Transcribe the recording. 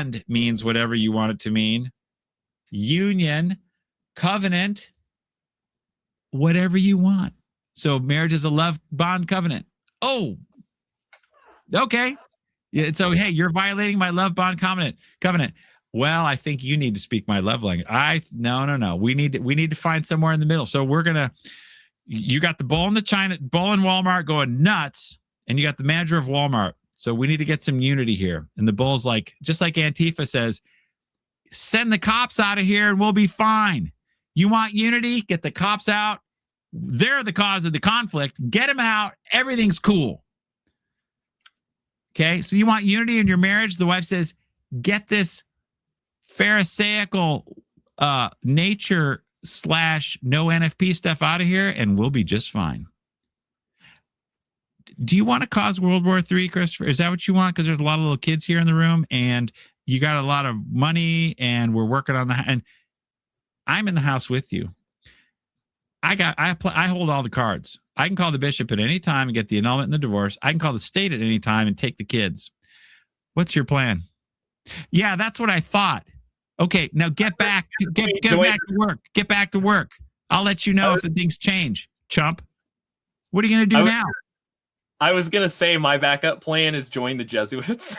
bond means whatever you want it to mean. Union, covenant, whatever you want. So marriage is a love bond covenant. Oh, okay. Yeah. So, hey, you're violating my love bond covenant. Well, I think you need to speak my love language. No. We need to find somewhere in the middle. So you got the bull in Walmart going nuts, and you got the manager of Walmart. So we need to get some unity here. And the bull's like, just like Antifa says, send the cops out of here and we'll be fine. You want unity? Get the cops out. They're the cause of the conflict. Get them out. Everything's cool. Okay. So you want unity in your marriage? The wife says, get this pharisaical nature / no NFP stuff out of here and we'll be just fine. Do you want to cause World War III, Christopher? Is that what you want? Because there's a lot of little kids here in the room and you got a lot of money and we're working on that. And I'm in the house with you. I hold all the cards. I can call the bishop at any time and get the annulment and the divorce. I can call the state at any time and take the kids. What's your plan? Yeah, that's what I thought. Okay, now get back to work. Get back to work. I'll let you know if things change, chump. What are you going to do now? I was going to say my backup plan is join the Jesuits.